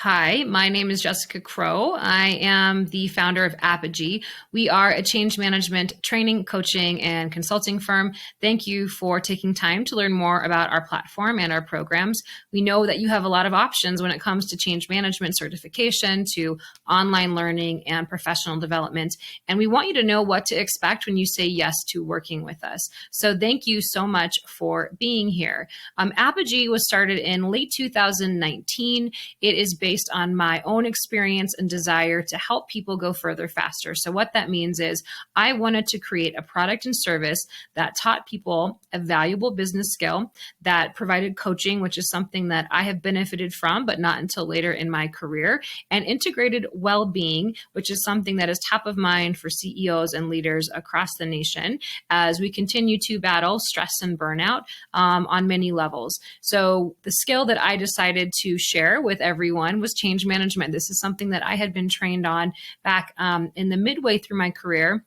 Hi, my name is Jessica Crow. I am the founder of Apogee. We are a change management training, coaching, and consulting firm. Thank you for taking time to learn more about our platform and our programs. We know that you have a lot of options when it comes to change management certification, to online learning and professional development. And we want you to know what to expect when you say yes to working with us. So thank you so much for being here. Apogee was started in late 2019. It is based on my own experience and desire to help people go further faster. So what that means is I wanted to create a product and service that taught people a valuable business skill, that provided coaching, which is something that I have benefited from, but not until later in my career, and integrated well-being, which is something that is top of mind for CEOs and leaders across the nation as we continue to battle stress and burnout on many levels. So the skill that I decided to share with everyone was change management. This is something that I had been trained on back in the midway through my career.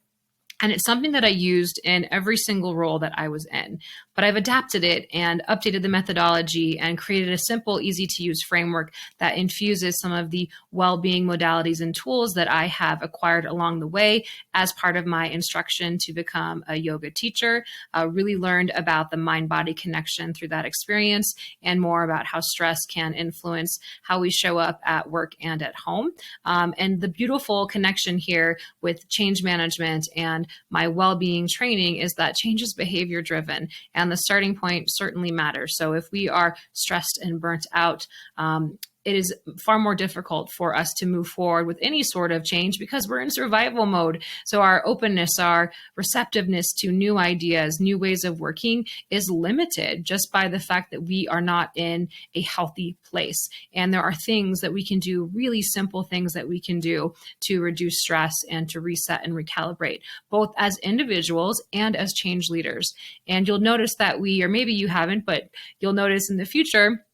And it's something that I used in every single role that I was in. But I've adapted it and updated the methodology and created a simple, easy to use framework that infuses some of the well-being modalities and tools that I have acquired along the way as part of my instruction to become a yoga teacher. Really learned about the mind-body connection through that experience and more about how stress can influence how we show up at work and at home. And the beautiful connection here with change management and my well-being training is that change is behavior driven, and the starting point certainly matters. So if we are stressed and burnt out, it is far more difficult for us to move forward with any sort of change because we're in survival mode. So our openness, our receptiveness to new ideas, new ways of working is limited just by the fact that we are not in a healthy place. And there are things that we can do, really simple things that we can do to reduce stress and to reset and recalibrate, both as individuals and as change leaders. And you'll notice that or maybe you haven't, but you'll notice in the future,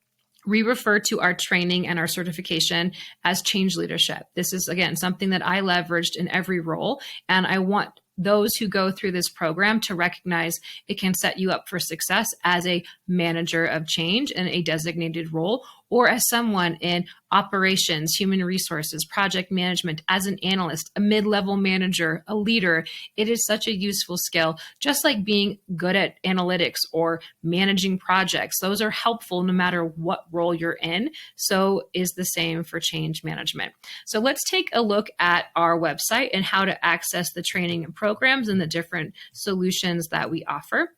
we refer to our training and our certification as change leadership. This is, again, something that I leveraged in every role, and I want those who go through this program to recognize it can set you up for success as a manager of change in a designated role, or as someone in operations, human resources, project management, as an analyst, a mid-level manager, a leader. It is such a useful skill, just like being good at analytics or managing projects. Those are helpful no matter what role you're in. So is the same for change management. So let's take a look at our website and how to access the training and programs and the different solutions that we offer.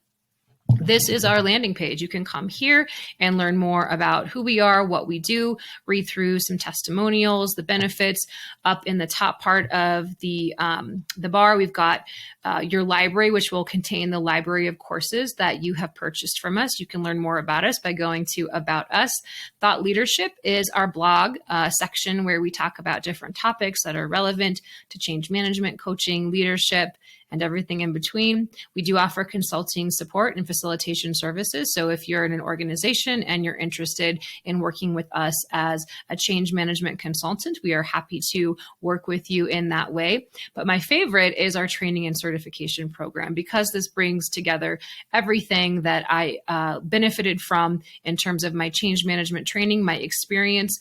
This is our landing page. You can come here and learn more about who we are, what we do, read through some testimonials, the benefits. Up in the top part of the bar, we've got your library, which will contain the library of courses that you have purchased from us. You can learn more about us by going to About Us. Thought Leadership is our blog section where we talk about different topics that are relevant to change management, coaching, leadership, and everything in between. We do offer consulting support and facilitation services. So if you're in an organization and you're interested in working with us as a change management consultant, we are happy to work with you in that way. But my favorite is our training and certification program, because this brings together everything that I benefited from in terms of my change management training, my experience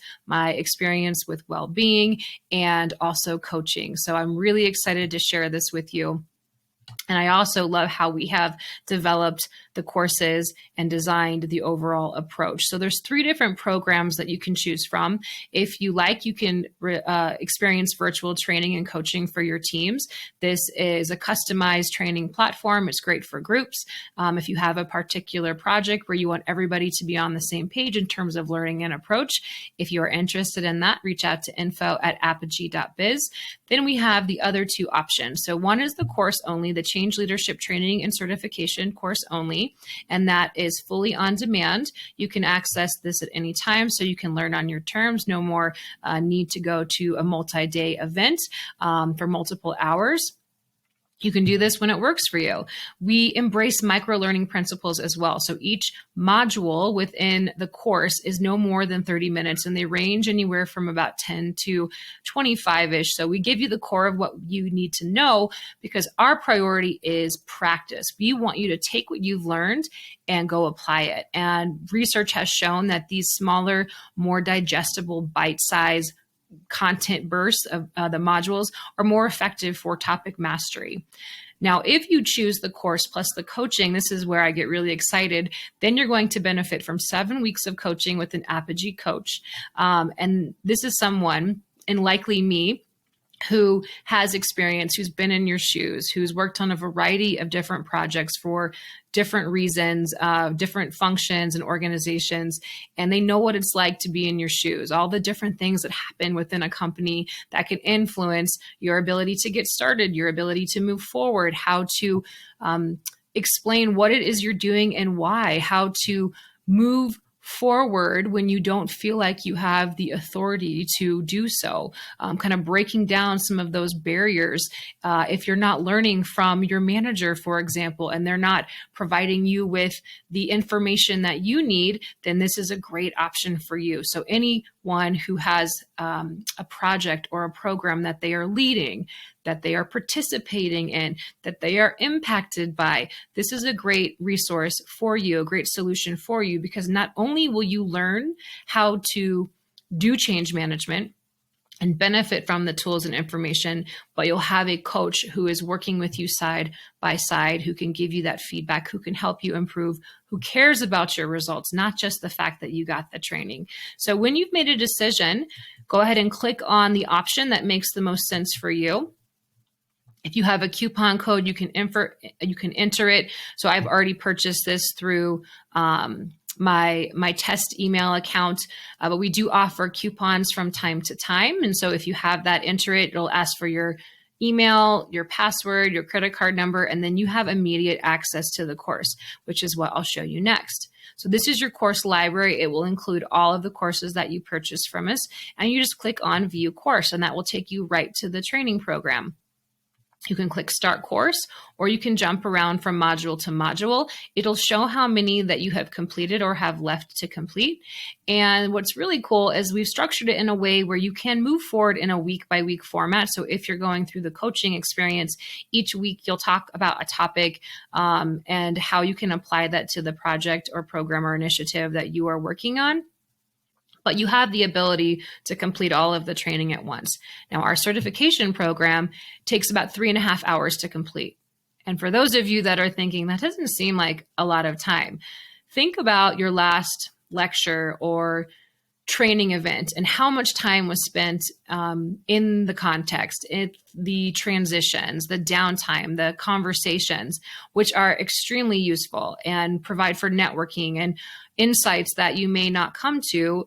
with well-being, and also coaching. So I'm really excited to share this with you. And I also love how we have developed the courses and designed the overall approach. So there's 3 different programs that you can choose from. If you like, you can experience virtual training and coaching for your teams. This is a customized training platform. It's great for groups. If you have a particular project where you want everybody to be on the same page in terms of learning and approach, if you are interested in that, reach out to info@apogee.biz. Then we have the other 2 options. So one is the course only, the Change Leadership Training and Certification course only, and that is fully on demand. You can access this at any time, so you can learn on your terms. No more need to go to a multi-day event for multiple hours. You can do this when it works for you. We embrace micro-learning principles as well. So each module within the course is no more than 30 minutes, and they range anywhere from about 10 to 25-ish. So we give you the core of what you need to know because our priority is practice. We want you to take what you've learned and go apply it. And research has shown that these smaller, more digestible, bite-sized content bursts of the modules are more effective for topic mastery. Now, if you choose the course plus the coaching, this is where I get really excited, then you're going to benefit from 7 weeks of coaching with an Apogee coach. And this is someone, and likely me, who has experience, who's been in your shoes, who's worked on a variety of different projects for different reasons, different functions and organizations, and they know what it's like to be in your shoes, all the different things that happen within a company that can influence your ability to get started, your ability to move forward, how to explain what it is you're doing and why, how to move forward when you don't feel like you have the authority to do so, kind of breaking down some of those barriers. If you're not learning from your manager, for example, and they're not providing you with the information that you need, then this is a great option for you. So anyone who has a project or a program that they are leading, that they are participating in, that they are impacted by, this is a great resource for you, a great solution for you, because not only will you learn how to do change management and benefit from the tools and information, but you'll have a coach who is working with you side by side, who can give you that feedback, who can help you improve, who cares about your results, not just the fact that you got the training. So when you've made a decision, go ahead and click on the option that makes the most sense for you. If you have a coupon code, you can enter it. So I've already purchased this through my test email account, but we do offer coupons from time to time. And so if you have that, enter it. It'll ask for your email, your password, your credit card number, and then you have immediate access to the course, which is what I'll show you next. So this is your course library. It will include all of the courses that you purchased from us, and you just click on View Course, and that will take you right to the training program. You can click Start Course, or you can jump around from module to module. It'll show how many that you have completed or have left to complete. And what's really cool is we've structured it in a way where you can move forward in a week-by-week format. So if you're going through the coaching experience, each week you'll talk about a topic and how you can apply that to the project or program or initiative that you are working on. But you have the ability to complete all of the training at once. Now, our certification program takes about 3.5 hours to complete. And for those of you that are thinking, that doesn't seem like a lot of time, think about your last lecture or training event and how much time was spent in the context, the transitions, the downtime, the conversations, which are extremely useful and provide for networking and insights that you may not come to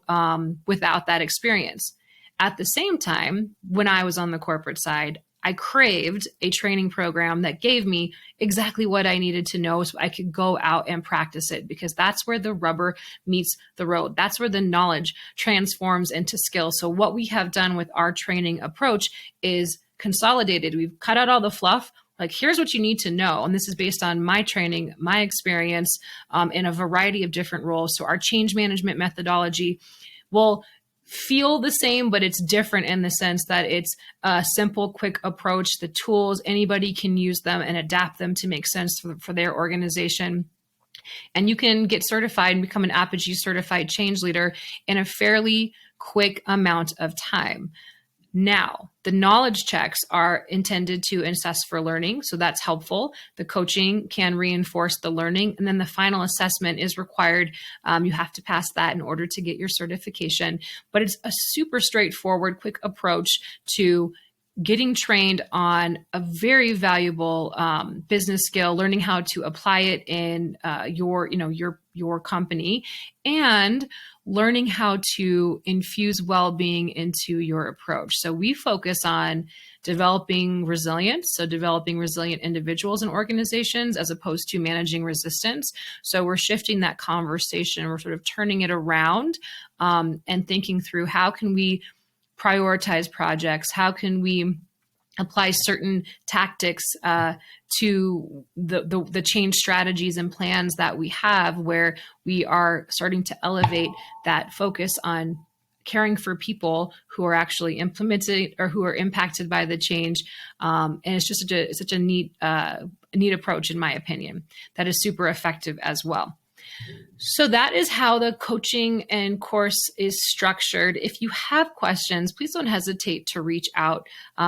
without that experience. At the same time, when I was on the corporate side, I craved a training program that gave me exactly what I needed to know so I could go out and practice it, because that's where the rubber meets the road. That's where the knowledge transforms into skill. So what we have done with our training approach is consolidated. We've cut out all the fluff. Like, here's what you need to know. And this is based on my training, my experience in a variety of different roles. So our change management methodology will feel the same, but it's different in the sense that it's a simple, quick approach. The tools, anybody can use them and adapt them to make sense for their organization. And you can get certified and become an Apogee certified change leader in a fairly quick amount of time. Now, the knowledge checks are intended to assess for learning, so that's helpful. The coaching can reinforce the learning, and then the final assessment is required. You have to pass that in order to get your certification, but it's a super straightforward, quick approach to getting trained on a very valuable business skill, learning how to apply it in your company, and learning how to infuse well-being into your approach. So we focus on developing resilience, so developing resilient individuals and organizations as opposed to managing resistance. So we're shifting that conversation. We're sort of turning it around and thinking through how can we prioritize projects? How can we apply certain tactics to the change strategies and plans that we have, where we are starting to elevate that focus on caring for people who are actually implemented or who are impacted by the change. And it's just such a neat approach, in my opinion, that is super effective as well. So that is how the coaching and course is structured. If you have questions, please don't hesitate to reach out.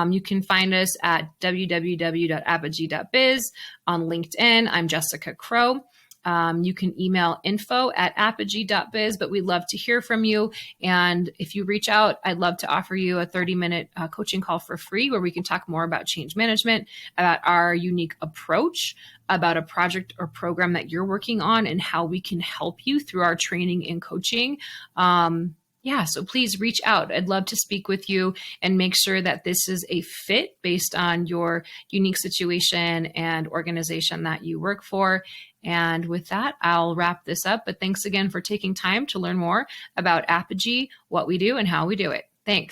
You can find us at www.apogee.biz. On LinkedIn, I'm Jessica Crow. You can email info@apogee.biz, but we'd love to hear from you. And if you reach out, I'd love to offer you a 30-minute coaching call for free, where we can talk more about change management, about our unique approach, about a project or program that you're working on, and how we can help you through our training and coaching. So please reach out. I'd love to speak with you and make sure that this is a fit based on your unique situation and organization that you work for. And with that, I'll wrap this up. But thanks again for taking time to learn more about Apogee, what we do, and how we do it. Thanks.